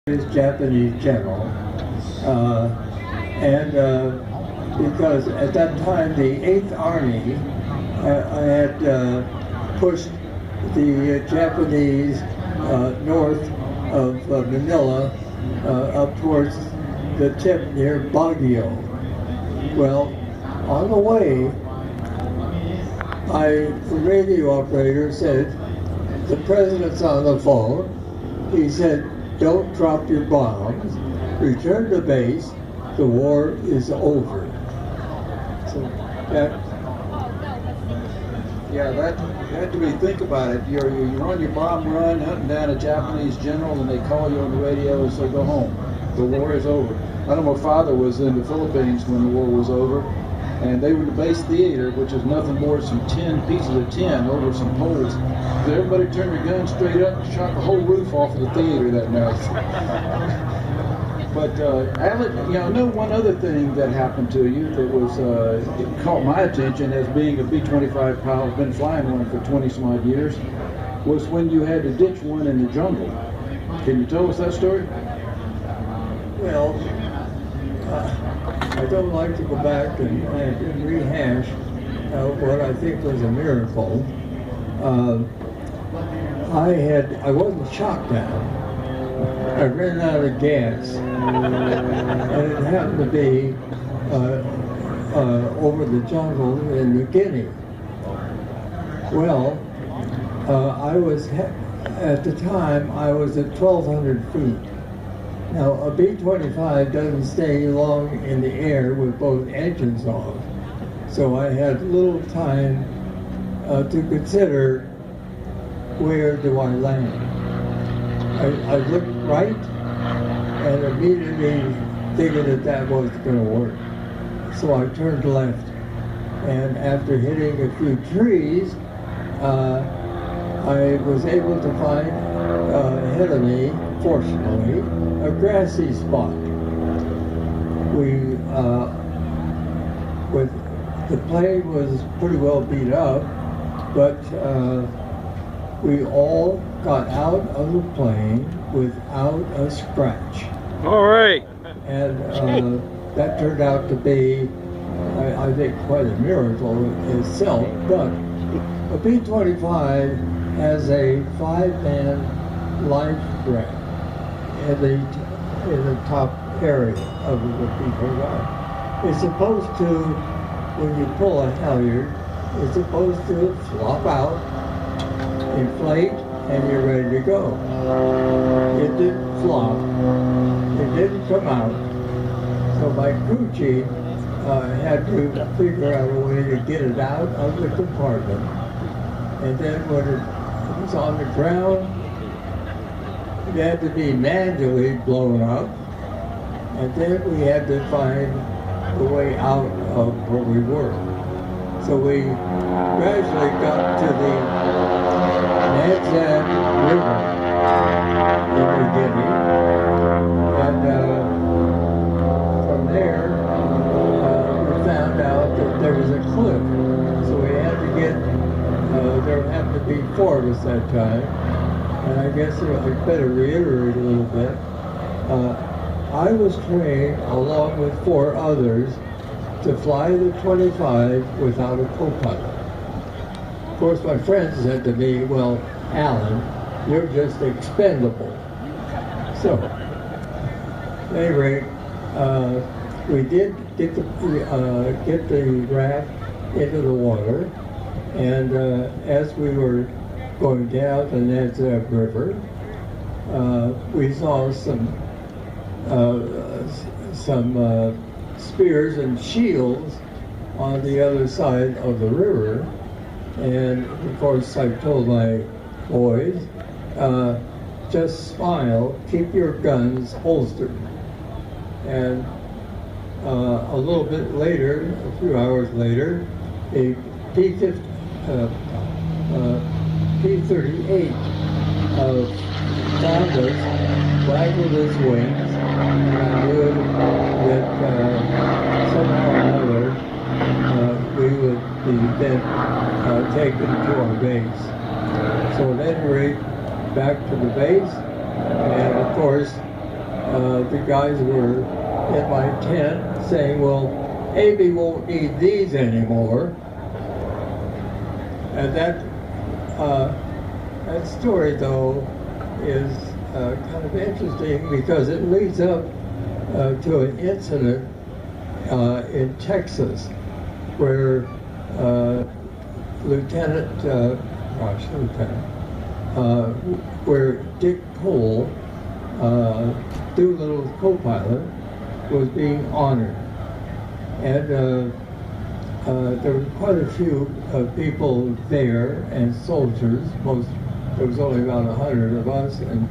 His Japanese general, and because at that time the 8th Army had pushed the Japanese north of Manila up towards the tip near Baguio. Well, on the way, the radio operator said, "The president's on the phone." He said, "Don't drop your bombs. Return to base. The war is over." So that had to be, think about it. You're on your bomb run, hunting down a Japanese general, and they call you on the radio and say, "Go home. The war is over." I know my father was in the Philippines when the war was over, and they were in the base theater, which is nothing more than some pieces of tin over some poles. So everybody turned their guns straight up and shot the whole roof off of the theater that night. But Alan, I know one other thing that happened to you that was it caught my attention as being a B-25 pilot, been flying one for 20 some odd years, was when you had to ditch one in the jungle. Can you tell us that story? Well, I don't like to go back and rehash what I think was a miracle. I wasn't shot down. I ran out of gas, and it happened to be over the jungle in New Guinea. Well, at the time I was at 1,200 feet. Now, a B-25 doesn't stay long in the air with both engines on, so I had little time to consider where do I land. I looked right and immediately figured that wasn't going to work. So I turned left, and after hitting a few trees, I was able to find ahead of me, fortunately, a grassy spot. The plane was pretty well beat up, but we all got out of the plane without a scratch. All right. And that turned out to be, I think, quite a miracle itself. But a B-25 has a 5-man life raft in the top area of the B-25. It's supposed to, when you pull a halyard, it's supposed to flop out, inflate, and you're ready to go. It didn't flop. It didn't come out. So my crew chief had to figure out a way to get it out of the compartment. And then when it was on the ground, it had to be manually blown up. And then we had to find the way out of where we were. So we gradually got to the Nadzab River in New Guinea, and from there we found out that there was a cliff. So we had to there happened to be 4 of us that time, and I guess I better reiterate a little bit. I was trained along with 4 others to fly the 25 without a co-pilot. Of course, my friends said to me, "Well, Alan, you're just expendable." So, at any rate, we did get the raft into the water, and as we were going down the Nadzab River, we saw some spears and shields on the other side of the river. And of course, I told my boys, just smile, keep your guns holstered. And a little bit later, a few hours later, a P-38 found us, waggled his wings, and I knew that somehow or another we would be then taken to our base. So at any rate, back to the base, and of course, the guys were in my tent saying, well, AB won't need these anymore. And that story, though, is kind of interesting because it leads up to an incident in Texas where where Dick Cole, Doolittle's co-pilot, was being honored. And there were quite a few people there and soldiers. There was only about 100 of us, and